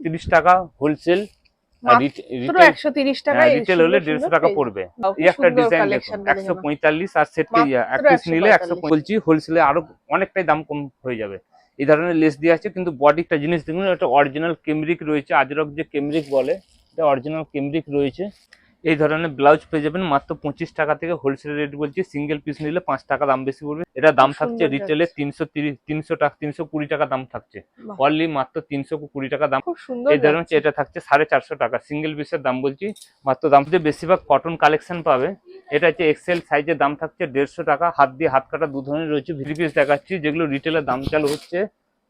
30 টাকা হোলসেল, মাত্র 130 টাকায় রিটেল হলে 150 টাকা পড়বে। এই একটা ডিজাইন দেখুন 145 আর সেট এক পিস নিলে 145 বলছি, হোলসেলে আরো অনেকটাই দাম কম হয়ে যাবে। এই ধরনের লেস দিয়ে আছে, কিন্তু বডিটা জিনিস দেখুন, এটা অরিজিনাল কেমব্রিক রয়েছে, আজরক যে কেমব্রিক বলে এটা অরিজিনাল কেমব্রিক রয়েছে। এই ধরনের ব্লাউজ পেয়ে যাবেন মাত্র 25 টাকা থেকে, হোলসেল রেট বলছি, সিঙ্গেল পিস নিলে 5 টাকা দাম বেশি পড়বে। এটা দাম থাকছে রিটেলে 330 টাকা, 320 টাকা দাম থাকছে, অনলি মাত্র 320 টাকা দাম। এই ধরনের এটা থাকছে 450 টাকা, সিঙ্গেল পিসের দাম বলছি মাত্র। দাম বেশিরভাগ কটন কালেকশন পাবে। এটা হচ্ছে এক্সেল সাইজের, দাম থাকছে 150 টাকা। হাত দিয়ে হাত কাটা 2 ধরনের রয়েছে। থ্রি পিস দেখাচ্ছি যেগুলো রিটেলের দাম চালু হচ্ছে,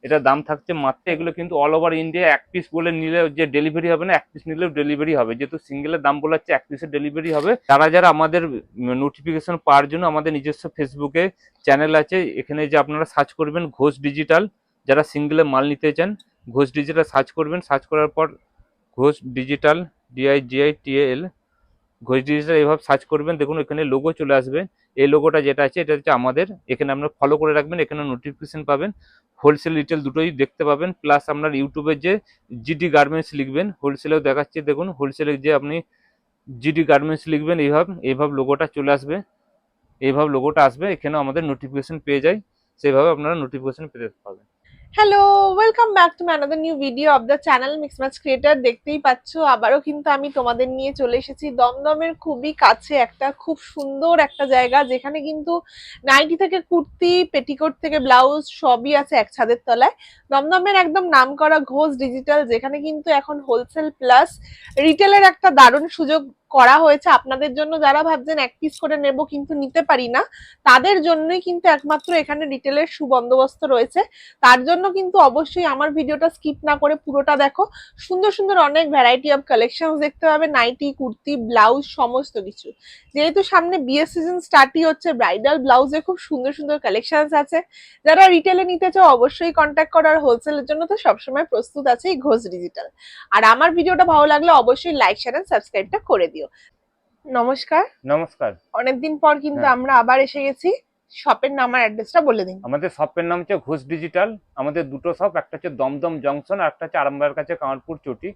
এটা দাম থাকছে মাত্র। এগুলো কিন্তু অল ওভার ইন্ডিয়া এক পিস বলে নিলে যে ডেলিভারি হবে না, এক পিস নিলেও ডেলিভারি হবে, যেহেতু সিঙ্গেলের দাম বলা হচ্ছে এক পিসের ডেলিভারি হবে। যারা যারা আমাদের নোটিফিকেশন পাওয়ার জন্য আমাদের নিজস্ব ফেসবুকে চ্যানেল আছে, এখানে যে আপনারা সার্চ করবেন ঘোষ ডিজিটাল, যারা সিঙ্গেলে মাল নিতে চান ঘোষ ডিজিটাল সার্চ করবেন, সার্চ করার পর Ghosh digital DIGITAL Ghosh digital এইভাবে সার্চ করবেন, দেখুন এখানে লোগো চলে আসবে। এই লোগোটা যেটা আছে এটা হচ্ছে আমাদের, এখানে আপনারা ফলো করে রাখবেন, এখানে নোটিফিকেশন পাবেন, হোলসেল রিটেল দুটোই দেখতে পাবেন। প্লাস আপনার ইউটিউবে যে GD গার্মেন্টস লিখবেন, হোলসেলেও দেখাচ্ছে, দেখুন হোলসেলে যে আপনি GD গার্মেন্টস লিখবেন, এইভাবে লোগোটা চলে আসবে, এইভাবে লোগোটা আসবে, এখানে আমাদের নোটিফিকেশন পেয়ে যায়, সেইভাবে আপনারা নোটিফিকেশন পেতে পাবেন। Hello, welcome back to another new video of the channel mix match creator. দেখতেই পাচ্ছ আবারও কিন্তু আমি তোমাদের নিয়ে চলে এসেছি দমদমের খুবই কাছে একটা খুব সুন্দর একটা জায়গা, যেখানে কিন্তু নাইটি থেকে কুর্তি, পেটিকোট থেকে ব্লাউজ সবই আছে এক ছাদের তলায়। দমদমের একদম নামকরা ঘোষ ডিজিটাল, যেখানে কিন্তু এখন হোলসেল প্লাস রিটেলের একটা দারুণ সুযোগ করা হয়েছে আপনাদের জন্য। যারা ভাবছেন এক পিস করে নেব কিন্তু নিতে পারি না, তাদের জন্যই কিন্তু একমাত্র এখানে রিটেলের সুবন্দোবস্ত রয়েছে। তার জন্য কিন্তু অবশ্যই আমার ভিডিওটা স্কিপ না করে পুরোটা দেখো। সুন্দর সুন্দর অনেক ভ্যারাইটি অফ কালেকশন দেখতে পাবে, নাইটি, কুর্তি, ব্লাউজ সমস্ত কিছু। যেহেতু সামনে বিয়ের সিজন স্টার্টই হচ্ছে, ব্রাইডাল ব্লাউজে খুব সুন্দর সুন্দর কালেকশন আছে। যারা রিটেলে নিতে চাও অবশ্যই কন্ট্যাক্ট করো, আর হোলসেলের জন্য তো সবসময় প্রস্তুত আছে এই ঘোষ ডিজিটাল। আর আমার ভিডিওটা ভালো লাগলে অবশ্যই লাইক, শেয়ার এন্ড সাবস্ক্রাইবটা করে দিও। নমস্কার। নমস্কার। অনেকদিন পর কিন্তু আমরা আবার এসে গেছি। শপের নাম আর অ্যাড্রেসটা বলে দিন। আমাদের শপের নাম হচ্ছে ঘোষ ডিজিটাল। আমাদের দুটো শপ, একটা হচ্ছে দমদম জংশন আর একটা হচ্ছে আরামবাগের কাছে কামারপুর চটি।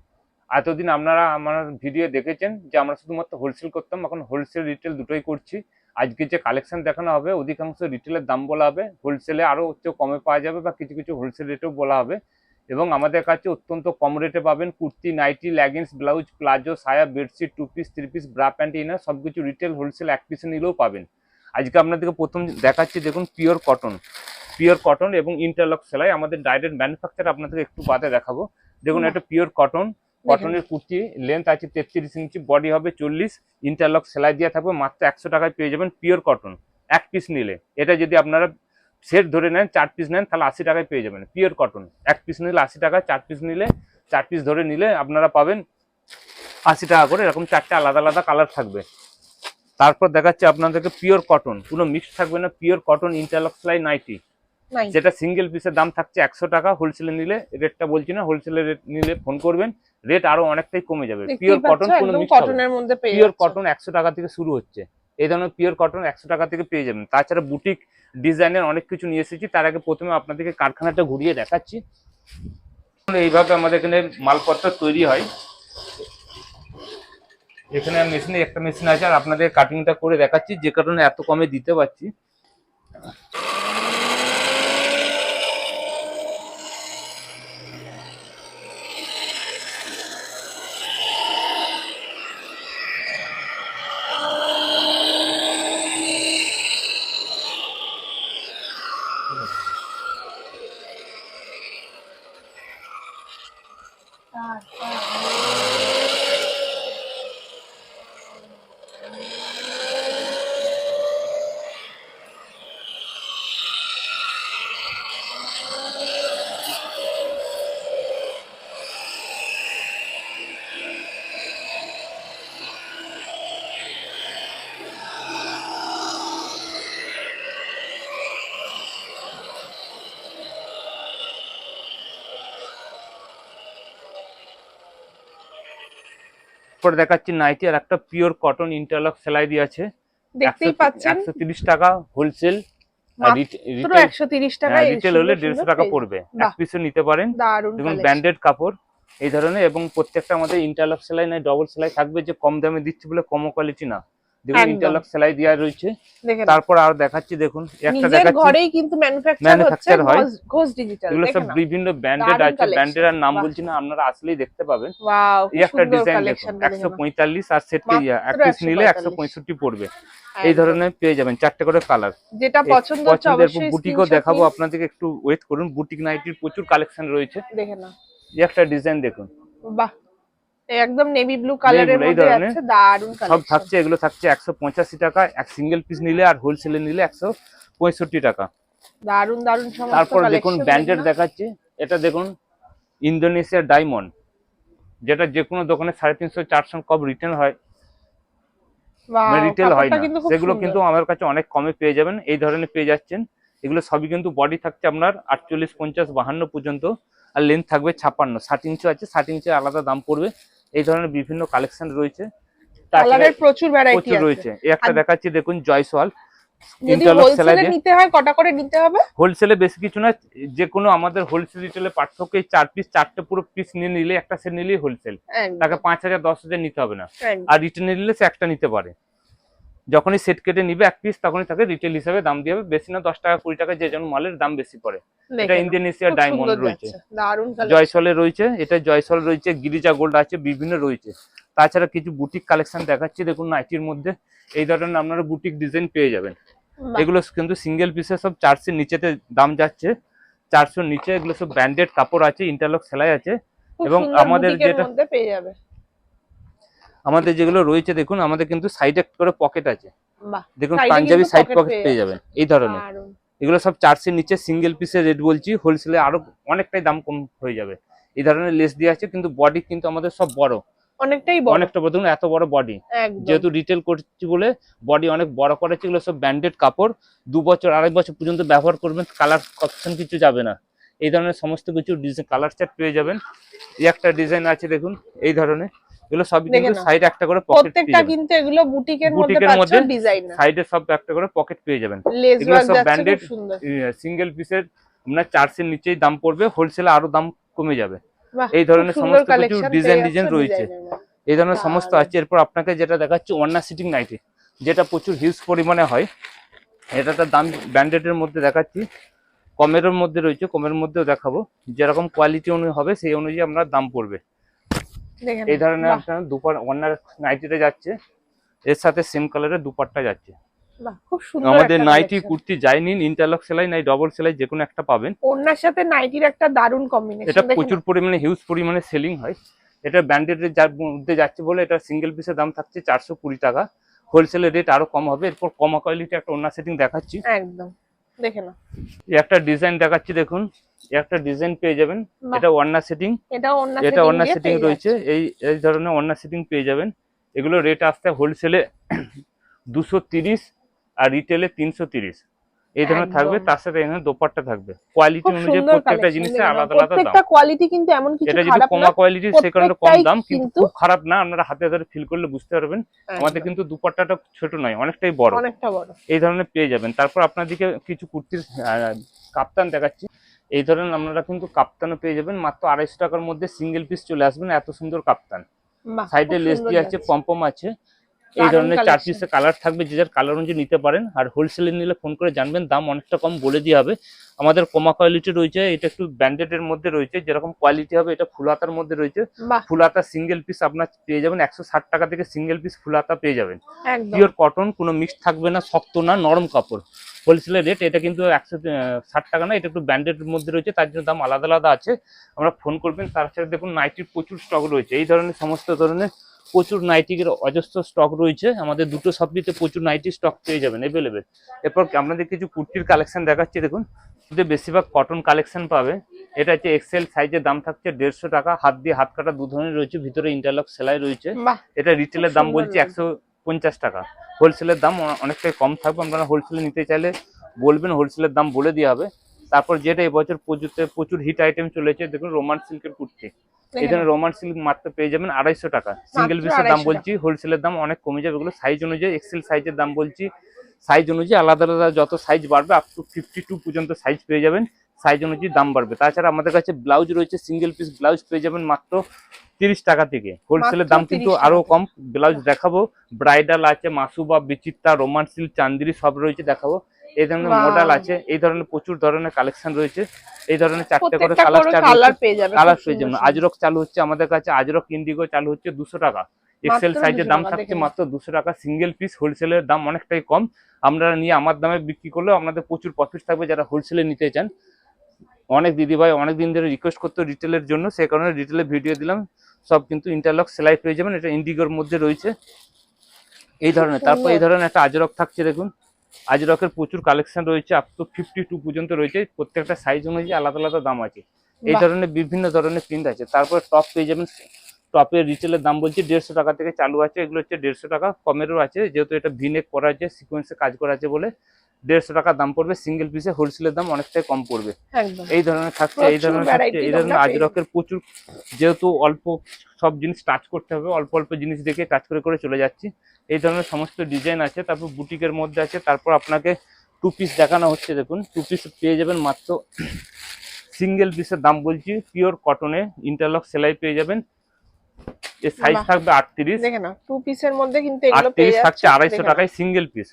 এতদিন আপনারা আমার ভিডিও দেখেছেন যে আমরা শুধুমাত্র হোলসেল করতাম, এখন হোলসেল রিটেল দুটোই করছি। আজকে যে কালেকশন দেখানো হবে অধিকাংশ রিটেলের দাম বলা হবে, হোলসেলে আরও হচ্ছে কমে পাওয়া যাবে বা কিছু কিছু হোলসেল রেটেও বলা হবে। এবং আমাদের কাছে অত্যন্ত কম রেটে পাবেন kurti, nightie, leggings, blouse, palazzo, সায়া, bedsheet, 2 piece, 3 piece, bra pant, inner সবকিছু রিটেল হোলসেল এক পিসে নিলেও পাবেন। আজকে আপনাদেরকে প্রথম দেখাচ্ছি, দেখুন পিওর কটন এবং ইন্টারলক সেলাই, আমাদের ডাইরেক্ট ম্যানুফ্যাকচার আপনাদেরকে একটু বাদে দেখাবো। দেখুন এটা পিওর কটনের কুর্তি, লেন্থ আছে 33 ইঞ্চি, বডি হবে 40, ইন্টারলক সেলাই দিয়ে থাকবে, মাত্র 100 টাকায় পেয়ে যাবেন পিওর কটন এক পিস নিলে। এটা যদি আপনারা সেট ধরে নেন 4 পিস নেন তাহলে 80 টাকায় পেয়ে যাবেন পিওর কটন। এক পিস নিলে 80 টাকা, 4 পিস নিলে 4 পিস ধরে নিলে আপনারা পাবেন 80 টাকা করে। এরকম 4টে আলাদা আলাদা কালার থাকবে। তারপর দেখাচ্ছে আপনাদেরকে পিওর কটন, কোনো মিক্স থাকবে না, পিওর কটন ইন্টারলক সেলাই নাইটি, যেটা সিঙ্গেল পিসের দাম থাকছে 100 টাকা। হোলসেলে নিলে রেটটা বলছি না, হোলসেলে রেট নিলে ফোন করবেন, রেট আরো অনেকটাই কমে যাবে। পিওর কটন কোনো মিক্স কটনের মধ্যে পিওর কটন 100 টাকা থেকে শুরু হচ্ছে। এই ধরনের পিওর কটন 100 টাকা থেকে পেয়ে যাবেন। তাছাড়া বুটিক ডিজাইনের অনেক কিছু নিয়ে এসেছি। তার আগে প্রথমে আপনাদেরকে কারখানাটা ঘুরিয়ে দেখাচ্ছি। এইভাবে আমাদের এখানে মালপত্র তৈরি হয়। এখানে মেশিনে একটা মেশিন আছে, আর আপনাদের কাটিংটা করে দেখাচ্ছি যে কারণে এত কমে দিতে পারছি। দেখাচ্ছি নাইটি, আর একটা পিওর কটন ইন্টারলক সেলাই দিয়ে আছে, দেখতেই পাচ্ছেন 130 টাকা হোলসেল, মাত্র 130 টাকা। রিটেল হলে 150 টাকা পড়বে, এক পিসে নিতে পারেন। দেখুন ব্র্যান্ডেড কাপড়, এই ধরনের, এবং প্রত্যেকটা আমাদের ইন্টারলক সেলাই নাই ডবল সেলাই থাকবে, যে কম দামে দিচ্ছি বলে কম কোয়ালিটি না, দেখুন একদম। ইন্টারলক সেলাই দেওয়া রয়েছে। দেখেন তারপর আর দেখাচ্ছি, দেখুন একটা নিজের দেখাচ্ছি, ঘরেই কিন্তু ম্যানুফ্যাকচার হচ্ছে ম্যানুফ্যাকচার হয়। ঘোষ ডিজিটাল। এগুলো সব দেখেন না বিভিন্ন ব্র্যান্ডেড দারুণ আছে, কালেকশন। ব্র্যান্ডের আর নাম বাহ বলছি না, আপনারা আসলেই দেখতে পাবেন। ওয়াও এই কি একটা সুন্দর ডিজাইন দেখুন, কালেকশনটা দেখেন না 145 আর সেট মাত্র এক পিস নিলে 145 165 পড়বে। এই একদম। ধরনের পেয়ে যাবেন 4টে করে কালার। যেটা পছন্দ হচ্ছে পছন্দের অবশ্যই বুটিকও স্ক্রিনশট দেখাবো নিন। আপনাদেরকে, একটু ওয়েট করুন। বুটিক নাইটির প্রচুর কালেকশন রয়েছে। দেখেন না এই একটা ডিজাইন দেখুন, বাহ একদম নেভি ব্লু কালারের এই মধ্যে ধরনের আছে, দারুণ সব কালেকশন। থাকছে। এগুলো থাকছে 185 টাকা এক সিঙ্গেল পিস নিলে, আর হোলসেলে নিলে 165 টাকা। দারুণ দারুণ সমস্ত তারপর দেখুন কালেকশন ব্র্যান্ডেড দেখাচ্ছি, এটা দেখুন ইন্দোনেশিয়ার ডায়মন্ড, যেটা যে কোনো দোকানে 350-400 কম রিটেল হয়, ওয়াও রিটেল হয় কাপড়টা না, কিন্তু খুব সেগুলো সুন্দর। কিন্তু আমার কাছে অনেক কমে পেয়ে যাবেন। এই ধরনের পেয়ে যাচ্ছেন। এগুলো সবই কিন্তু বডি থাকছে আপনার 48, 50, 52 পর্যন্ত, আর লেন্থ থাকবে 56, 60 ইঞ্চি আছে, 60 ইঞ্চি আলাদা দাম পড়বে। এই ধরনের বিভিন্ন কালেকশন রয়েছে, কালারের প্রচুর ভ্যারাইটি প্রচুর আছে। রয়েছে। এই একটা আর দেখাচ্ছি দেখুন জয়সওয়াল, যদি ইন্টারলক সেলাই হোলসেলে দিয়ে। নিতে হয় কটা করে নিতে হবে? হোলসেলে বেশি কিছু না, যে কোনো আমাদের হোলসেল রিটেলে পার্থক্য এই 4 পিস, 4টে পুরো পিস নিয়ে নিলে, একটা সেট নিলেই হোলসেল, তাকে 5000, 10,000 নিতে হবে না। আর রিটেল নিলে সে একটা নিতে পারে। যখনই সেট কেটে নিবে এক পিস, তখনই তাকে রিটেল হিসাবে দাম দিয়ে হবে, বেশি না 10 টাকা 20 টাকা, যে যেমন মালের দাম বেশি পড়ে। এটা ইন্দোনেশিয়ার ডায়মন্ড রয়েছে, দারুণ কালার। জয়সওয়ালে রয়েছে, এটা জয়সওয়াল রয়েছে, গিরিজা গোল্ড আছে, বিভিন্ন রয়েছে। তাছাড়া কিছু বুটিক কালেকশন দেখাচ্ছি দেখুন নাইটির মধ্যে। এই ধরনের আপনারা বুটিক ডিজাইন পেয়ে যাবেন। এগুলো কিন্তু সিঙ্গেল পিসে সব 400 নিচেতে দাম যাচ্ছে, 400 নিচে। এগুলো সব ব্র্যান্ডেড কাপড় আছে, ইন্টারলক সেলাই আছে, এবং আমাদের যেটা পেয়ে যাবে, আমাদের যেগুলো রয়েছে দেখুন, আমাদের কিন্তু সাইডে করে পকেট আছে, দেখুন সাইডে পাঞ্জাবি কিন্তু সাইড পকেট পকেট পেয়ে যাবেন এই ধরনের। দারুণ। এগুলো সব 400 নিচে সিঙ্গেল পিসের রেট বলছি, হোলসেলে আরো অনেকটাই দাম কম হয়ে যাবে। এই ধরনের লেস দিয়ে আছে, কিন্তু বডি কিন্তু আমাদের সব বড়, অনেকটাই বড়, অনেকটা বড়, দেখুন এত বড় বডি। যেহেতু রিটেল করছি বলে বডি অনেক বড় করেছে। এগুলো সব ব্র্যান্ডেড কাপড়, 2 বছর 2.5 বছর পর্যন্ত ব্যবহার করবেন, কালার অপশন কিছু যাবে না। এই ধরনের সমস্ত কিছু ডিজাইন কালার চার্ট পেয়ে যাবেন। এই একটা ডিজাইন আছে দেখুন, এই ধরনের। এগুলো সবই কিন্তু সাইডে একটা করে পকেট পেয়ে প্রত্যেকটা যাবেন। কিন্তু এগুলো বুটিকের মধ্যে ডিজাইন, সাইডে সব একটা করে পকেট পেয়ে যাবেন। এগুলো সব ব্র্যান্ডেড সিঙ্গেল পিসের আপনার 400 নিচেই দাম পড়বে, হোলসেলে আরো দাম কমে যাবে। এই ধরনের সমস্ত কিছু ডিজাইন রয়েছে, এই ধরনের সমস্ত আছে। এরপর আপনাকে যেটা দেখাচ্ছি ওয়ান্না সিটিং নাইটি, যেটা প্রচুর হিউজ পরিমাণে হয়। এটা তার দাম ব্র্যান্ডেডের মধ্যে দেখাচ্ছি, কমের মধ্যে রয়েছে, কমের মধ্যেও দেখাবো। যেরকম কোয়ালিটি অনুযায়ী হবে সেই অনুযায়ী আপনার দাম পড়বে। এই ধরনের আপনার দুপার ওয়ান্নার নাইটিটা যাচ্ছে, এর সাথে সেম কালারের দুপাট্টা যাচ্ছে। খুব সুন্দর। আমাদের নাইটি কুর্তি যাই নিন, ইন্টারলক সেলাই নাই ডবল সেলাই, যে কোনো একটা পাবেন। ওড়নার সাথে নাইটির একটা দারুণ কম্বিনেশন। এটা প্রচুর পরিমাণে হিউজ পরিমাণে সেলিং হয়। এটা ব্র্যান্ডেড যার মধ্যে যাচ্ছে বলে এটা সিঙ্গেল পিসের দাম থাকছে 420 টাকা, হোলসেলের রেট আরো কম হবে। এরপর কম কোয়ালিটি একটা ওড়না সেটিং দেখাচ্ছি, একদম দেখে না। এই একটা ডিজাইন দেখাচ্ছি দেখুন, এই একটা ডিজাইন পেয়ে যাবেন। এটা ওড়না সেটিং, এটা ওড়না সেটিং রয়েছে। এই ধরনের ওড়না সেটিং পেয়ে যাবেন। এগুলো রেট আসতে হোলসেলে 230 আর রিটেলে 330 এই ধরনের থাকবে। তার সাথে এখানে দোপাট্টা থাকবে। কোয়ালিটি অনুযায়ী প্রত্যেকটা জিনিসের আলাদা আলাদা দাম। প্রত্যেকটা কোয়ালিটি কিন্তু এমন কিছু এটা যদি খারাপ না, কমা কোয়ালিটি সে কারণে কম দাম, কিন্তু কিন্তু খুব খারাপ না। আপনারা হাতে ধরে ফিল করলে বুঝতে পারবেন। আমাদের কিন্তু দুপাট্টাটা ছোট নয়, অনেকটাই বড়, অনেকটা বড়। এই ধরনের পেয়ে যাবেন। তারপর আপনাদেরকে কিছু কুর্তির কাপ্তান দেখাচ্ছি। এই ধরনের আপনারা কিন্তু কাপ্তানও পেয়ে যাবেন মাত্র 250 টাকার মধ্যে, সিঙ্গেল পিস চলে আসবেন। এত সুন্দর কাপ্তান, সাইডে লেস দিয়ে আছে, পম্পম আছে। এই ধরনের 4 পিসের কালার থাকবে, যে যার কালার অনুযায়ী নিতে পারেন। আর হোলসেলে নিলে ফোন করে জানবেন, দাম অনেকটা কম বলে দেওয়া হবে। আমাদের কমা কোয়ালিটি রয়েছে, এটা একটু ব্র্যান্ডেড এর মধ্যে রয়েছে। যেরকম কোয়ালিটি হবে এটা ফুল হাতার মধ্যে রয়েছে। ফুল হাতা সিঙ্গেল পিস আপনার পেয়ে যাবেন 160 টাকা থেকে, সিঙ্গেল পিস ফুল হাতা পেয়ে যাবেন। পিওর কটন, কোনো মিক্স থাকবে না, শক্ত না, নরম কাপড়। হোলসেলের রেট এটা কিন্তু 160 টাকা না, এটা একটু ব্র্যান্ডেড এর মধ্যে রয়েছে, তার জন্য দাম আলাদা আলাদা আছে। আমরা ফোন করবেন। তার সাথে দেখুন নাইটির প্রচুর স্টক রয়েছে, এই ধরনের সমস্ত ধরনের প্রচুর নাইটির অজস্র স্টক রয়েছে। আমাদের দুটো শপটিতে প্রচুর নাইটি স্টক পেয়ে যাবেন অ্যাভেলেবেল। এরপর আপনাদের কিছু কুর্তির কালেকশন দেখাচ্ছি দেখুন, বেশিরভাগ কটন কালেকশন পাবে। এটা হচ্ছে এক্সেল সাইজের, দাম থাকছে 150 টাকা। হাত দিয়ে হাত কাটা দু ধরনের রয়েছে, ভিতরে ইন্টারলক সেলাই রয়েছে। এটা রিটেলের দাম বলছি 150 টাকা, হোলসেলের দাম অনেকটাই কম থাকবে। আপনারা হোলসেলে নিতে চাইলে বলবেন, হোলসেলের দাম বলে দেওয়া হবে। তারপর যেটা এবছর প্রচুর হিট আইটেম চলেছে দেখুন, রোমান সিল্কের কুর্তি। এই ধরনের রোমান সিল্ক মাত্র পেয়ে যাবেন 250 টাকা, সিঙ্গেল পিসের দাম বলছি। হোলসেলের দাম অনেক কমে যাবে। এগুলো সাইজ অনুযায়ী, এক্সেল সাইজের দাম বলছি, সাইজ অনুযায়ী আলাদা আলাদা, যত সাইজ বাড়বে আপ টু 52 পর্যন্ত সাইজ পেয়ে যাবেন। সাইজ অনুযায়ী দাম বাড়বে। তাছাড়া আমাদের কাছে ব্লাউজ রয়েছে, সিঙ্গেল পিস ব্লাউজ পেয়ে যাবেন মাত্র 30 টাকা থেকে। হোলসেলের দাম কিন্তু আরো কম। ব্লাউজ দেখাবো, ব্রাইডাল আছে, মাসুবা, বিচিত্রা, রোমান সিল্ক, চান্দিরি সব রয়েছে দেখাবো। এই ধরনের মডেল আছে, এই ধরনের প্রচুর ধরনের কালেকশন রয়েছে। এই ধরনের 4টে করে কালার পেয়ে যাবেন। আজরক চালু হচ্ছে আমাদের কাছে, আজরক ইন্ডিগো চালু হচ্ছে 200 টাকা। এক্সেল সাইজের দাম থাকছে মাত্র 200 টাকা সিঙ্গেল পিস। হোলসেলের দাম অনেকটাই কম, আমরা নিয়ে আমার দামে বিক্রি করলেও আপনাদের প্রচুর প্রফিট থাকবে যারা হোলসেলে নিতে চান। অনেক দিদিভাই অনেকদিন ধরে রিকোয়েস্ট করতো রিটেলের জন্য, সেই কারণে রিটেলের ভিডিও দিলাম। সব কিন্তু ইন্টারলক সেলাই পেয়ে যাবেন, এটা ইন্ডিগোর মধ্যে রয়েছে এই ধরনের। তারপর এই ধরনের একটা আজরক থাকছে, দেখুন আজরকের প্রচুর কালেকশন রয়েছে, আপ টু 52 পর্যন্ত রয়েছে। প্রত্যেকটা সাইজ অনুযায়ী আলাদা আলাদা দাম আছে। এই ধরনের বিভিন্ন ধরনের প্রিন্ট আছে। তারপর টপ পেয়ে যাবেন, টপের রিটেলের দাম বলছি 150 টাকা থেকে চালু আছে। এগুলো হচ্ছে 150 টাকা, কমেরও আছে, যেহেতু এটা ভিনেক করা আছে, সিকোয়েন্সে কাজ করা আছে বলে 150 টাকা দাম পড়বে সিঙ্গেল পিসে। হোলসেলের দাম অনেকটাই কম পড়বে। এই ধরনের থাকছে, এই ধরনের আজরকের প্রচুর, যেহেতু অল্প সব জিনিস টাচ করতে হবে, অল্প অল্প জিনিস দেখে কাজ করে করে চলে যাচ্ছি। এই ধরনের সমস্ত ডিজাইন আছে। তারপর বুটিকের মধ্যে আছে। তারপর আপনাকে 2 পিস দেখানো হচ্ছে, দেখুন 2 পিস পেয়ে যাবেন মাত্র, সিঙ্গেল পিসের দাম বলছি পিওর কটনে ইন্টারলক সেলাই পেয়ে যাবেন। এর সাইজ থাকবে 38। দেখেন না 2 পিসের মধ্যে কিন্তু এগুলো পেয়ে যাচ্ছে থাকছে 250 টাকায় সিঙ্গেল পিস।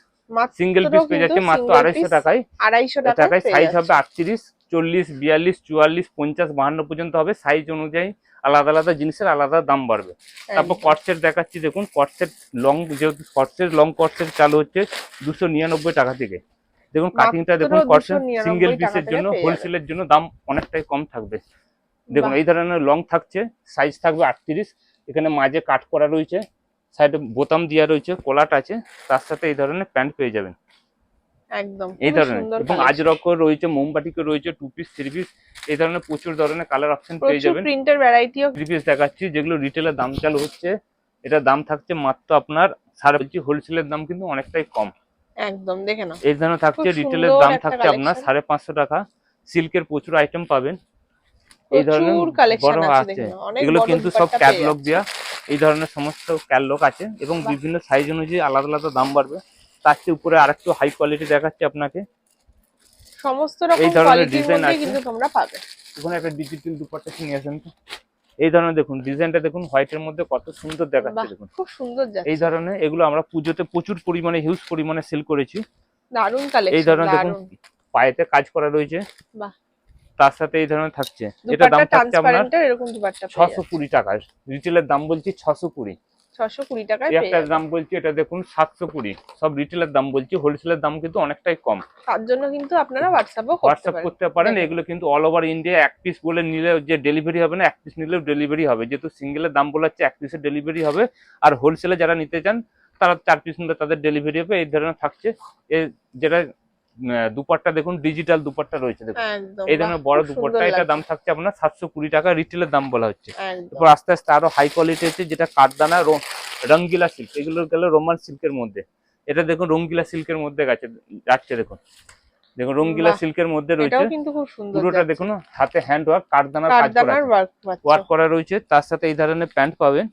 সিঙ্গেল পিস পেয়ে যাচ্ছে মাত্র 250 টাকায়। 250 টাকায় সাইজ হবে 38, 40, 42, 44, 50, 52 পর্যন্ত হবে। সাইজ অনুযায়ী আলাদা আলাদা জিনিসের আলাদা দাম বাড়বে। তারপর কটসেট দেখাচ্ছি, দেখুন কটসেট লং, যেহেতু কটসেট লং কটসেট চালু হচ্ছে 299 টাকা থেকে। দেখুন কাটিংটা দেখুন, কটসেট সিঙ্গেল পিসের জন্য, হোলসেলের জন্য দাম অনেকটাই কম থাকবে। দেখুন এই ধরনের লং থাকছে, সাইজ থাকবে 38। এখানে মাঝে কাট করা রয়েছে, সাইডে বোতাম দেওয়া রয়েছে, কোলাট আছে, তার সাথে এই ধরনের প্যান্ট পেয়ে যাবেন একদম এই ধরনের। এবং আজরক রয়েছে, মোমবাটিকে রয়েছে, 2 পিস 3 পিস, এই ধরনের প্রচুর ধরনের কালার অপশন পেয়ে যাবেন। প্রিন্টের ভ্যারাইটিও 3 পিস দেখাচ্ছি, যেগুলো রিটেলের দাম চালু হচ্ছে। এটা দাম থাকছে মাত্র আপনার হোলসেলের দাম কিন্তু অনেকটাই কম। একদম দেখে নাও, এই ধরনের থাকছে, রিটেলের দাম থাকছে আপনার 550 টাকা। সিল্কের প্রচুর আইটেম পাবেন, এই ধরনের বড় আছে। এগুলো কিন্তু সব ক্যাটালগ দেওয়া, এই ধরনের সমস্ত ক্যাটালগ আছে এবং বিভিন্ন সাইজ অনুযায়ী আলাদা আলাদা দাম বাড়বে। তার চেয়ে উপরে আরেকটু হাই কোয়ালিটি দেখাচ্ছি আপনাকে, সমস্ত রকম কোয়ালিটির মধ্যে কিন্তু তোমরা পাবে। এখানে একটা ডিজিটাল দুপাট্টা নিয়ে আসেন তো। এই ধরনের দেখুন ডিজাইনটা, দেখুন হোয়াইটের মধ্যে কত সুন্দর দেখাচ্ছে, দেখুন খুব সুন্দর যাচ্ছে। এই ধরনের এগুলো আমরা পুজোতে প্রচুর পরিমাণে হিউজ পরিমাণে সেল করেছি। দারুণ কালেকশন। এই ধরনের দেখুন পায়েতে কাজ করা রয়েছে, বাহ, তার সাথে এই ধরনের থাকছে। এটা দাম থাকছে আপনার এরকম দুপাট্টা 620 টাকা। রিটেলের দাম বলছি 620 টাকায়। একটা দাম বলছি, এটা দেখুন 720। সব রিটেলের দাম বলছি, হোলসেলের দাম কিন্তু অনেকটাই কম। তার জন্য কিন্তু আপনারা হোয়াটসঅ্যাপ করতে পারেন। এগুলো কিন্তু অল ওভার ইন্ডিয়া এক পিস বলে নিলে যে ডেলিভারি হবে না, এক পিস নিলেও ডেলিভারি হবে। যেহেতু সিঙ্গেলের দাম বলা হচ্ছে এক পিসের ডেলিভারি হবে, আর হোলসেলে যারা নিতে চান তারা 4 পিস নিলে তাদের ডেলিভারি হবে। এই ধরনের থাকছে। যেটা দুপাট্টা দেখুন, ডিজিটাল দুপাট্টা রয়েছে, দেখুন এই ধরনের বড় দুপাট্টা, এটা দাম থাকছে আপনার 720 টাকা, রিটেলের দাম বলা হচ্ছে। এরপর আস্তে আস্তে আরো হাই কোয়ালিটি আছে, যেটা কাঠদানা রঙ্গিলা সিল্ক, এগুলো গেল রোমান সিল্কের মধ্যে। এটা দেখুন রঙ্গিলা সিল্কের মধ্যে যাচ্ছে, দেখুন দেখুন রঙ্গিলা সিল্কের মধ্যে রয়েছে, পুরোটা দেখুন হাতে হ্যান্ড ওয়ার্ক, কাঠদানার কাজ করা ওয়ার্ক করা রয়েছে। তার সাথে এই ধরনের প্যান্ট পাবেন,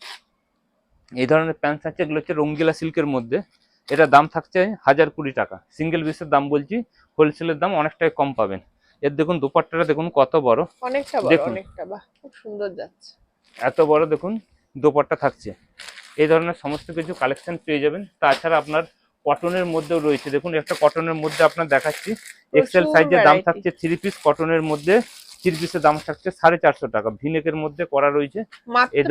এই ধরনের প্যান্ট থাকছে, এগুলো হচ্ছে রঙ্গিলা সিল্কের মধ্যে। এটা দাম থাকছে 1020 টাকা। সিঙ্গেল পিসের দাম বলছি, হোলসেলের দাম অনেকটাই কম পাবেন। এর দেখুন দুপাট্টাটা দেখুন কত বড়, দেখুন খুব সুন্দর যাচ্ছে, এত বড় দেখুন দুপাট্টা থাকছে। এই ধরনের সমস্ত কিছু কালেকশন পেয়ে যাবেন। তাছাড়া আপনার কটনের মধ্যেও রয়েছে, দেখুন একটা কটনের মধ্যে আপনার দেখাচ্ছি, এক্সেল সাইজের দাম থাকছে 3 পিস কটনের মধ্যে। 3 পিসের দাম থাকছে 450 টাকা, ভিনেকের মধ্যে করা রয়েছে মাত্র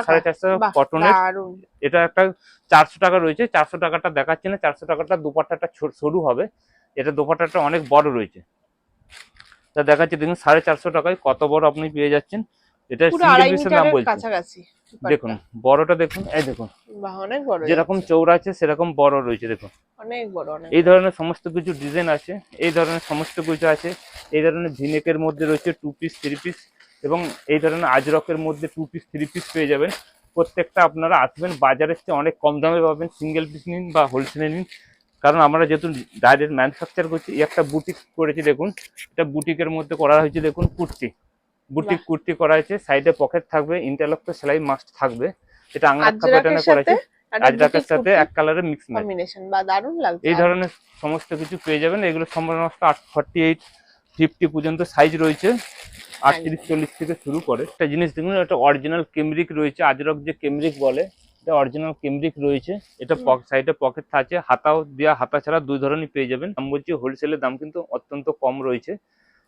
450 টাকা কটনের। এটা একটা 400 টাকা রয়েছে, 400 টাকাটা দেখাচ্ছে না, 400 টাকাটা দুপাট্টাটা সরু হবে, এটা দুপাট্টাটা অনেক বড় রয়েছে। তা দেখাচ্ছি দেখুন 450 টাকায় কত বড় আপনি পেয়ে যাচ্ছেন। এটা সিঙ্গেল পিসের দাম বলছি, দেখুন বড়টা দেখুন, এই দেখুন অনেক বড়, যেরকম চৌড়া আছে সেরকম বড় রয়েছে, দেখুন অনেক বড়। এই ধরনের সমস্ত কিছু ডিজাইন আছে, এই ধরনের সমস্ত কিছু আছে। এই ধরনের ভিনেকের মধ্যে রয়েছে 2 পিস 3 পিস, এবং এই ধরনের আজরকের মধ্যে 2 পিস 3 পিস পেয়ে যাবেন। প্রত্যেকটা আপনারা আসবেন, বাজারের চেয়ে অনেক কম দামে পাবেন। সিঙ্গেল পিস নিন বা হোলসেলে নিন, কারণ আমরা যেহেতু ডাইরেক্ট ম্যানুফ্যাকচার করছি। একটা বুটিক করেছি, দেখুন এটা বুটিকের মধ্যে করা হয়েছে, দেখুন কুর্তি, বুটিক কুর্তি করা হয়েছে, সাইডে পকেট থাকবে, ইন্টারলক তো সেলাই মাস্ট থাকবে। এটা আংরাক্ষা প্যাটার্নে করেছে, আজরাকের সাথে এক কালারের মিক্স কম্বিনেশন, বা দারুণ লাগছে। এই ধরনের সমস্ত কিছু পেয়ে যাবেন। এগুলো সমস্ত 48, 50 পর্যন্ত সাইজ রয়েছে, 38-40 থেকে শুরু করে। একটা জিনিস দেখুন, একটা অরিজিনাল কেমব্রিক রয়েছে, আজরক যে কেমব্রিক বলে, এটা অরিজিনাল কেমব্রিক রয়েছে। এটা সাইডে পকেট আছে, হাতাও দেওয়া, হাতা ছাড়া দুই ধরনের পেয়ে যাবেন। আমি বলছি হোলসেলের দাম কিন্তু অত্যন্ত কম রয়েছে।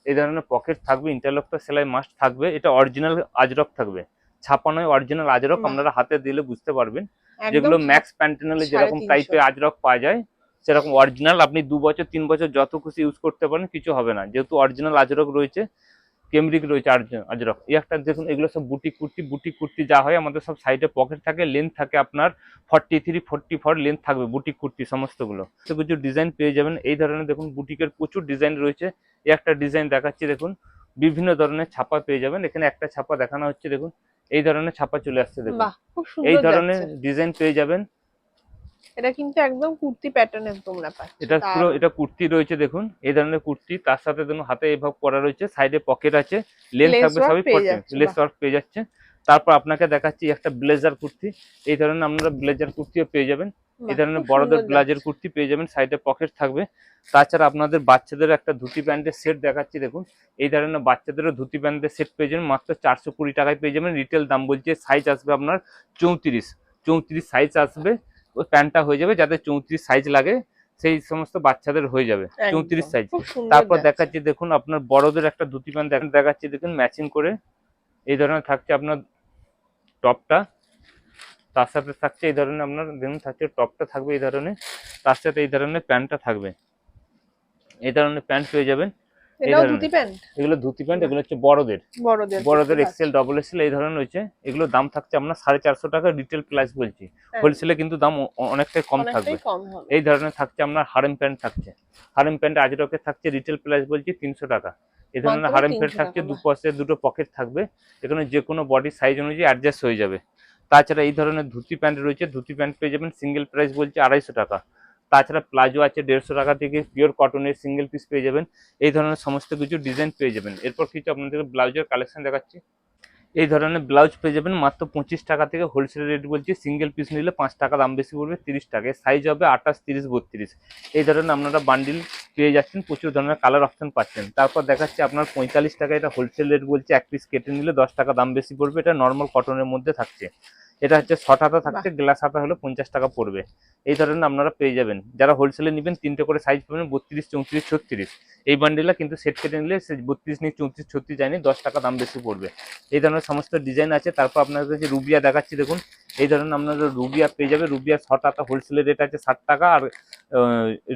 এই ধরনের পকেট থাকবে, ইন্টারলকটা সেলাই মাস্ট থাকবে। এটা অরিজিনাল আজরক থাকবে, ছাপা নয়, অরিজিনাল আজরক। আপনারা হাতে দিলে বুঝতে পারবেন। যেগুলো ম্যাক্স প্যান্টেনেলে যেরকম টাইপের আজরক পাওয়া যায়, সেরকম অরিজিনাল আপনি 2 বছর 3 বছর যত খুশি ইউজ করতে পারেন, কিছু হবে না, যেহেতু অরিজিনাল আজরক রয়েছে, কেমব্রিক রয়েছে আজরক। এই একটা দেখুন, এগুলো সব বুটিক কুর্তি যা হয় আমাদের সব সাইডে পকেট থাকে, লেন্থ থাকে আপনার 43-44 লেন্থ থাকবে বুটিক কুর্তি সমস্তগুলো। তো কিছু ডিজাইন পেয়ে যাবেন এই ধরনের। দেখুন বুটিকের প্রচুর ডিজাইন রয়েছে। এই একটা ডিজাইন দেখাচ্ছি দেখুন, বিভিন্ন ধরনের ছাপা পেয়ে যাবেন। এখানে একটা ছাপা দেখানো হচ্ছে দেখুন, এই ধরনের ছাপা চলে আসছে দেখুন, এই ধরনের ডিজাইন পেয়ে যাবেন। এটা কিন্তু একদম কুর্তি প্যাটার্নের তোমরা পাচ্ছ। এটা পুরো এটা কুর্তি রয়েছে দেখুন, এই ধরনের কুর্তি। তার সাথে দেখুন হাতে এভাবে করা রয়েছে, সাইডে পকেট আছে, লেন্থ থাকবে সবই, লেস ওয়ার্ক পেয়ে যাচ্ছে। তারপর আপনাকে দেখাচ্ছি একটা ব্লেজার কুর্তি। এই ধরনের আপনারা ব্লেজার কুর্তিও পেয়ে যাবেন। এই ধরনের বড়দের ব্লেজার কুর্তি পেয়ে যাবেন, সাইডে পকেট থাকবে। তাছাড়া আপনাদের বাচ্চাদের একটা ধুতি প্যান্টের সেট দেখাচ্ছি দেখুন, এই ধরনের বাচ্চাদেরও ধুতি প্যান্টের সেট পেয়ে যাবেন মাত্র 420 টাকায় পেয়ে যাবেন। রিটেল দাম বলছে, সাইজ আসবে আপনার 34 সাইজ আসবে। ওই প্যান্টটা হয়ে যাবে, যাদের 34 সাইজ লাগে সেই সমস্ত বাচ্চাদের হয়ে যাবে 34 সাইজ। তারপর দেখাচ্ছি দেখুন আপনার বড়দের একটা ধুতি প্যান্ট দেখাচ্ছি দেখুন, ম্যাচিং করে এই ধরনের থাকছে আপনার টপটা, তার সাথে থাকছে এই ধরনের আপনার দেখুন থাকছে টপটা থাকবে এই ধরনের, তার সাথে এই ধরনের প্যান্টটা থাকবে। এই ধরনের প্যান্ট পেয়ে যাবেন। এগুলো ধুতি প্যান্ট, এগুলো হচ্ছে বড়দের এক্সেল ডবল এক্সেল এই ধরনের রয়েছে। এগুলোর দাম থাকছে আপনার 450 টাকা, রিটেল প্রাইস বলছি। হোলসেলে কিন্তু দাম অনেকটাই কম থাকবে। এই ধরনের থাকছে আপনার হারেম প্যান্ট থাকছে, হারেম প্যান্ট আজরকের থাকছে, রিটেল প্রাইস বলছি 300 টাকা। এই ধরনের হারেম প্যান্ট থাকছে, দুপাশে দুটো পকেট থাকবে, এখানে যে কোনো বডি সাইজ অনুযায়ী অ্যাডজাস্ট হয়ে যাবে। তাছাড়া এই ধরনের ধুতি প্যান্ট রয়েছে, ধুতি প্যান্ট পেয়ে যাবেন, সিঙ্গেল প্রাইস বলছে 250 টাকা। তাছাড়া প্লাজো আছে 150 টাকা থেকে, পিওর কটনের সিঙ্গেল পিস পেয়ে যাবেন। এই ধরনের সমস্ত কিছু ডিজাইন পেয়ে যাবেন। এরপর কিছু আপনাদের ব্লাউজের কালেকশন দেখাচ্ছি। এই ধরনের ব্লাউজ পেয়ে যাবেন মাত্র 25 টাকা থেকে, হোলসেল রেট বলছি। সিঙ্গেল পিস নিলে 5 টাকা দাম বেশি পড়বে, 30 টাকা। সাইজ হবে 28, 30, 32। এই ধরনের আপনারা বান্ডিল পেয়ে যাচ্ছেন, প্রচুর ধরনের কালার অপশন পাচ্ছেন। তারপর দেখাচ্ছি আপনার 45 টাকা, এটা হোলসেল রেট বলছে। এক পিস কেটে নিলে 10 টাকা দাম বেশি পড়বে। এটা নর্মাল কটনের মধ্যে থাকছে। এটা হচ্ছে শর্ট হাতা থাকছে, গ্লাস হাতা হলে 50 টাকা পড়বে। এই ধরনের আপনারা পেয়ে যাবেন। যারা হোলসেলে নেবেন 3টে করে সাইজ পাবেন, 32, 34, 36। এই বান্ডিলটা কিন্তু সেট কেটে নিলে 32 নিয়ে 34, 36 যায়নি, 10 টাকা দাম বেশি পড়বে। এই ধরনের সমস্ত ডিজাইন আছে। তারপর আপনাদের কাছে রুবিয়া দেখাচ্ছি দেখুন, এই ধরনের আপনারা রুবিয়া পেয়ে যাবে। রুবিয়া শর্ট হাতা হোলসেলের রেট আছে 60 টাকা, আর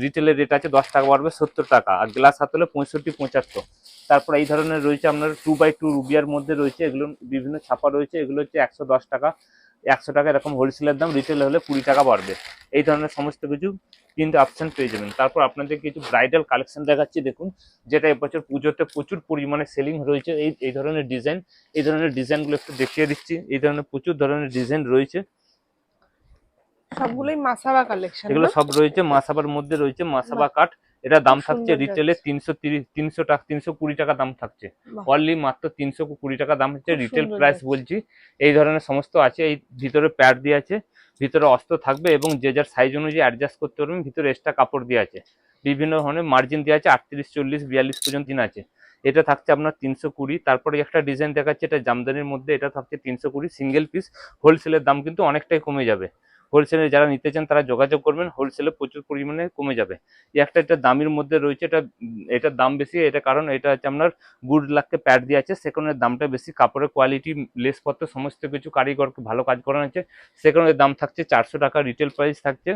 রিটেলের রেট আছে 10 টাকা বাড়বে, 70 টাকা। আর গ্লাস হাত হলে 65, 75। তারপর এই ধরনের রয়েছে আপনার 2x2 রুবিয়ার মধ্যে রয়েছে, এগুলো বিভিন্ন ছাপা রয়েছে। এগুলো হচ্ছে 110 টাকা, 100 টাকা এরকম হোলসেলের দাম, রিটেল হলে 20 টাকা বাড়বে। এই ধরনের সমস্ত কিছু 3টে অপশন পেয়ে যাবেন। তারপর আপনাদের কিছু ব্রাইডাল কালেকশন দেখাচ্ছি দেখুন, যেটা এবছর পুজোতে প্রচুর পরিমাণে সেলিং রয়েছে। এই ধরনের ডিজাইন, এই ধরনের ডিজাইনগুলো একটু দেখিয়ে দিচ্ছি। এই ধরনের প্রচুর ধরনের ডিজাইন রয়েছে, সবগুলোই মাসাবা কালেকশন। এগুলো সব রয়েছে মাসাবার মধ্যে রয়েছে, মাসাবা কাট। এটা দাম থাকছে রিটেলে 330, 320 টাকা দাম থাকছে। অনলি মাত্র 320 টাকা দাম হচ্ছে রিটেল প্রাইস বলছি। এই ধরনের সমস্ত আছে। এই ভিতরে প্যাড দিয়ে আছে, ভিতরে অস্ত্র থাকবে, এবং যে যার সাইজ অনুযায়ী অ্যাডজাস্ট করতে পারবেন। ভিতরে এক্সট্রা কাপড় দিয়ে আছে, বিভিন্ন ধরনের মার্জিন দিয়ে আছে, 38, 40, 42 পর্যন্ত দিন আছে। এটা থাকছে আপনার 320। তারপরে একটা ডিজাইন দেখাচ্ছে, এটা জামদানির মধ্যে, এটা থাকছে 320 সিঙ্গেল পিস। হোলসেলের দাম কিন্তু অনেকটাই কমে যাবে। হোলসেলে যারা নিতে চান তারা যোগাযোগ করবেন, হোলসেলে প্রচুর পরিমাণে কমে যাবে। এটা দামের মধ্যে রয়েছে, এটার দাম বেশি। এটা কারণ এটা হচ্ছে আপনার গুড লাককে প্যাড দিয়ে আছে, সেখানে দামটা বেশি। কাপড়ের কোয়ালিটি, লেসপত্র সমস্ত কিছু কারিগরকে ভালো কাজ করানো আছে, সেখানে দাম থাকছে 400 টাকা। রিটেল প্রাইস থাকছে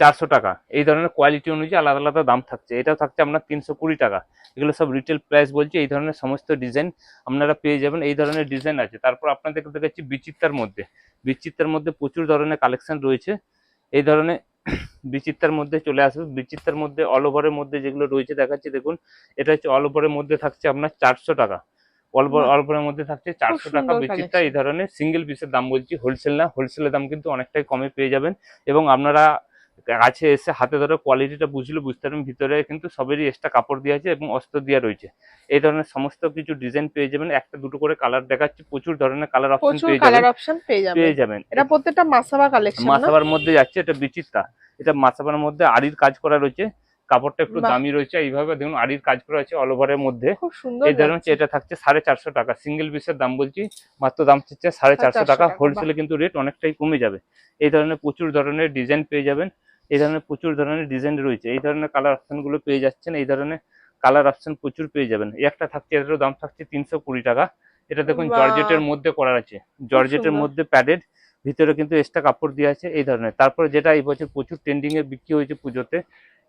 400 টাকা। এই ধরনের কোয়ালিটি অনুযায়ী আলাদা আলাদা দাম থাকছে। এটাও থাকছে আপনার 320 টাকা। এগুলো সব রিটেল প্রাইস বলছি। এই ধরনের সমস্ত ডিজাইন আপনারা পেয়ে যাবেন, এই ধরনের ডিজাইন আছে। তারপর আপনাদের দেখাচ্ছি বিচিত্রার মধ্যে প্রচুর ধরনের কালেকশন রয়েছে। এই ধরনের বিচিত্রার মধ্যে চলে আসবে। বিচিত্রার মধ্যে অল ওভারের মধ্যে যেগুলো রয়েছে দেখাচ্ছি দেখুন, এটা হচ্ছে অল ওভারের মধ্যে থাকছে আপনার 400 টাকা। অল ওভারের মধ্যে থাকছে 400 টাকা বিচিত্রা। এই ধরনের সিঙ্গেল পিসের দাম বলছি, হোলসেল না। হোলসেলের দাম কিন্তু অনেকটাই কমে পেয়ে যাবেন, এবং আপনারা কাছে এসে হাতে ধরে কোয়ালিটিটা বুঝতে পারবেন। ভিতরে কিন্তু সবেরই এক্সট্রা কাপড় দেওয়া আছে এবং অস্ত্র দেওয়া রয়েছে। এই ধরনের সমস্ত কিছু ডিজাইন পেয়ে যাবেন। একটা দুটো করে কালার দেখাচ্ছি, প্রচুর ধরনের কালার অপশন পেয়ে যাবেন। এটা প্রত্যেকটা মাসাবা কালেকশন, মাসাবার মধ্যে যাচ্ছে। এটা বিচিত্রা, এটা মাসাবার মধ্যে আড়ির কাজ করা রয়েছে। কাপড়টা একটু বাহ। দামি রয়েছে। এইভাবে দেখুন আড়ির কাজ করা আছে অল ওভারের মধ্যে। খুব সুন্দর এই ধরনের যাচ্ছে। এটা থাকছে 450 টাকা, সিঙ্গেল পিসের দাম বলছি মাত্র দাম হচ্ছে 450 টাকা। 450 টাকা, বাহ। হোলসেলে কিন্তু রেট অনেকটাই কমে যাবে। এই ধরনের প্রচুর ধরনের ডিজাইন পেয়ে যাবেন, এই ধরনের প্রচুর ধরনের ডিজাইন রয়েছে। এই ধরনের কালার অপশন গুলো পেয়ে যাচ্ছেন, এই ধরনের কালার অপশন প্রচুর পেয়ে যাবেন। এই একটা থাকছে, এটারও দাম থাকছে 320 টাকা। এটা দেখুন বাহ, জর্জেটের মধ্যে করা আছে, খুব জর্জেটের সুন্দর। মধ্যে প্যাডেড, ভিতরে কিন্তু এক্সট্রা কাপড় দেওয়া আছে এই ধরনের। তারপরে যেটা এই বছর প্রচুর ট্রেন্ডিং এ বিক্রি হয়েছে পুজোতে,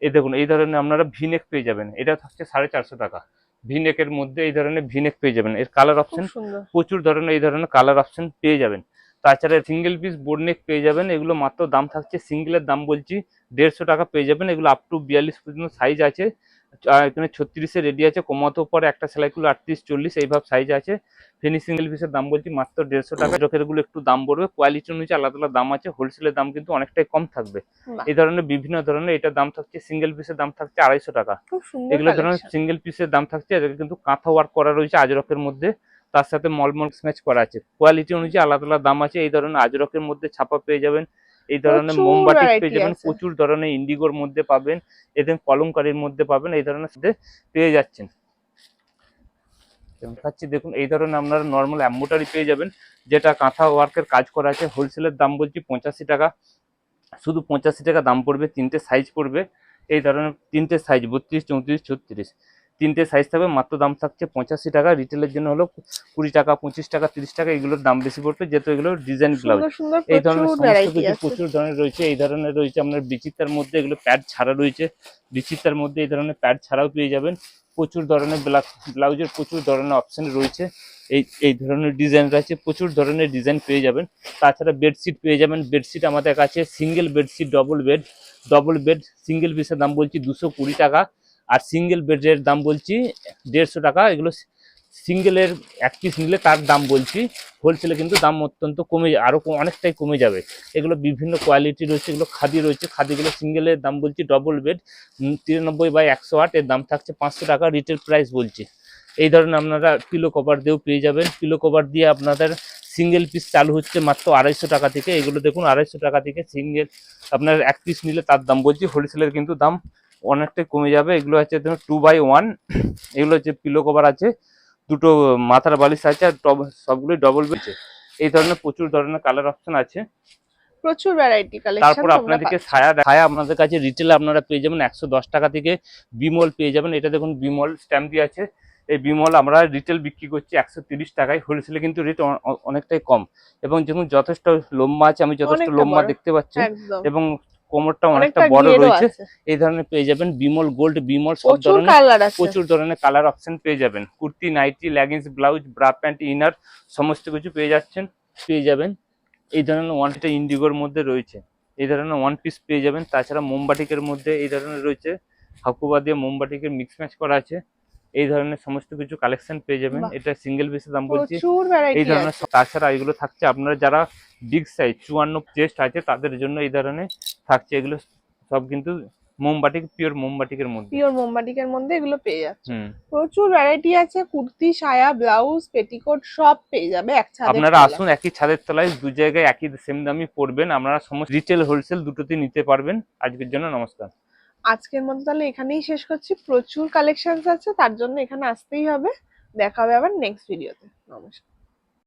এই দেখুন এই ধরনের আপনারা ভিনেক পেয়ে যাবেন। এটা থাকছে 450 টাকা। ভিনেকের মধ্যে এই ধরনের ভিনেক পেয়ে যাবেন। এর কালার খুব অপশন সুন্দর। প্রচুর ধরনের এই ধরনের কালার অপশন পেয়ে যাবেন। তাছাড়া সিঙ্গেল পিস বোর্ড নেক পেয়ে যাবেন। এগুলো মাত্র দাম থাকছে, সিঙ্গেলের দাম বলছি 150 টাকা পেয়ে যাবেন। এগুলো আপ টু 42 পর্যন্ত সাইজ আছে। এখানে 36 এ রেডি আছে, কমাতেও পরে একটা সেলাই করলে 38 40 এইভাবে সাইজ আছে। ফিনিশিং পিসের দাম বলছি মাত্র 150 টাকা। জকের গুলো একটু দাম পড়বে, কোয়ালিটি অনুযায়ী আলাদা আলাদা দাম আছে। হোলসেলের দাম কিন্তু অনেকটাই কম থাকবে। বাহ, এই ধরনের বিভিন্ন ধরনের এটার দাম থাকছে, সিঙ্গেল পিসের দাম থাকছে 250 টাকা। খুব সুন্দর এগুলো ধরনের কালেকশন। সিঙ্গেল পিসের দাম থাকছে। এটা কিন্তু কাঁথা ওয়ার্ক করা রয়েছে আজরকের মধ্যে, তার সাথে মলমল স্ম্যাচ করা আছে। কোয়ালিটি অনুযায়ী আলাদা আলাদা দাম আছে। এই ধরনের আজরকের মধ্যে ছাপা পেয়ে যাবেন, এই ধরনের প্রচুর মোমবাটিক পেয়ে ভ্যারাইটি যাবেন, আছে। প্রচুর ধরনের ইন্ডিগোর মধ্যে পাবেন, এদের কলমকারীর মধ্যে পাবেন, এই ধরনের সাথে পেয়ে যাচ্ছেন। দেখাচ্ছি দেখুন, এই ধরনের আপনারা নর্মাল এম্বোটারি পেয়ে যাবেন, যেটা কাঁথা ওয়ার্কের কাজ করা আছে। হোলসেলের দাম বলছি 85 টাকা, শুধু 85 টাকা দাম পড়বে। তিনটে সাইজ পড়বে, এই ধরনের তিনটে সাইজ 32 34 36 তিনটে সাইজ থাকবে। মাত্র দাম থাকছে 85 টাকা। রিটেলের জন্য হলো 20 টাকা 25 টাকা 30 টাকা, এগুলোর দাম বেশি পড়বে যেহেতু এগুলো ডিজাইন ব্লাউজ। সুন্দর সুন্দর এই প্রচুর ধরনের সমস্ত ভ্যারাইটি কিছু আছে। প্রচুর ধরনের রয়েছে। এই ধরনের রয়েছে আপনার বিচিত্রার মধ্যে, এগুলো প্যাড ছাড়া রয়েছে। বিচিত্রার মধ্যে এই ধরনের প্যাড ছাড়াও পেয়ে যাবেন। প্রচুর ধরনের ব্লাউজের প্রচুর ধরনের অপশন রয়েছে। এই ধরনের ডিজাইন রয়েছে, প্রচুর ধরনের ডিজাইন পেয়ে যাবেন। তাছাড়া বেডশিট পেয়ে যাবেন। বেডশিট আমাদের কাছে single bedsheet, double bed single পিসের দাম বলছি 220 টাকা, আর সিঙ্গেল বেডের দাম বলছি 150 টাকা। এগুলো সিঙ্গেলের এক পিস নিলে তার দাম বলছি হোলসেলে কিন্তু দাম অত্যন্ত কমে, আরো অনেকটাই কমে যাবে। এগুলো বিভিন্ন কোয়ালিটি রয়েছে, এগুলো খাদি রয়েছে। খাদিগুলো সিঙ্গেলের দাম বলছি ডবল বেড 93/108, এর দাম থাকছে 500 টাকা, রিটেল প্রাইস বলছি। এই ধরনের আপনারা পিলো কভার দিয়েও পেয়ে যাবেন। পিলো কভার দিয়ে আপনাদের সিঙ্গেল পিস চালু হচ্ছে মাত্র 250 টাকা থেকে। এগুলো দেখুন 250 টাকা থেকে সিঙ্গেল আপনার এক পিস নিলে তার দাম বলছি। হোলসেলের কিন্তু দাম অনেকটাই কমে যাবে। এগুলো হচ্ছে 2x1, এগুলো হচ্ছে পিলো কভার আছে, দুটো মাথার বালিশ আছে, আর সবগুলোই ডবল বেড। এই ধরনের প্রচুর ধরনের কালার অপশন আছে। প্রচুর ভ্যারাইটি কালেকশন তারপর তোমরা আপনাদেরকে পাচ্ছ। ছায়া আপনাদের কাছে রিটেলে আপনারা পেয়ে যাবেন 110 টাকা থেকে। বিমল পেয়ে যাবেন, এটা দেখুন বিমল স্ট্যাম্প দিয়ে আছে। এই বিমল আমরা রিটেল বিক্রি করছি 130 টাকায়, হোলসেলে কিন্তু রেট অনেকটাই কম। এবং যেমন যথেষ্ট লম্বা আছে, আমি যথেষ্ট অনেকটা লম্বা বড়, দেখতে পাচ্ছেন, একদম। এবং কোমরটা অনেকটা অনেকটা বড় ঘেরও রয়েছে। আছে। এই ধরনের পেয়ে যাবেন বিমল গোল্ড, বিমল সব প্রচুর ধরনের কালার আছে। প্রচুর ধরনের কালার অপশন পেয়ে যাবেন। Kurti, nightie, leggings, blouse, bra pant, inner সমস্ত কিছু পেয়ে যাবেন। এই ধরনের ওয়ানটা ইন্ডিগোর মধ্যে রয়েছে, এই ধরনের ওয়ান পিস পেয়ে যাবেন। তাছাড়া মোমবাটিকের মধ্যে এই ধরনের রয়েছে, হাকুবা দিয়ে মোমবাটিকের মিক্স ম্যাচ করা আছে। এই ধরনের সমস্ত কিছু কালেকশন পেয়ে যাবেন। বাহ, এটা সিঙ্গেল পিসের দাম বলছি প্রচুর এই ভ্যারাইটি ধরনের। আছে। তাছাড়া এগুলো থাকছে আপনারা যারা বিগ সাইজ 54 চেস্ট আছে তাদের জন্য এই ধরনের থাকছে। এগুলো সব কিন্তু মোমবাটিক, পিওর মোমবাটিকের মধ্যে। পিওর মোমবাটিকের মধ্যে এগুলো পেয়ে যাচ্ছে। হুম, প্রচুর ভ্যারাইটি আছে, কুর্তি, সায়া, ব্লাউজ, পেটিকোট সব পেয়ে যাবে এক ছাদের আপনারা তলায়। আসুন, একই ছাদের তলায় দু জায়গায় একই সেম দামই পড়বেন। আপনারা সমস্ত রিটেল হোলসেল দুটোতেই নিতে পারবেন। আজকের জন্য নমস্কার। আজকের মতো তাহলে এখানেই শেষ করছি। প্রচুর কালেকশন আছে, তার জন্য এখানে আসতেই হবে। দেখা হবে আবার নেক্সট ভিডিওতে। নমস্কার।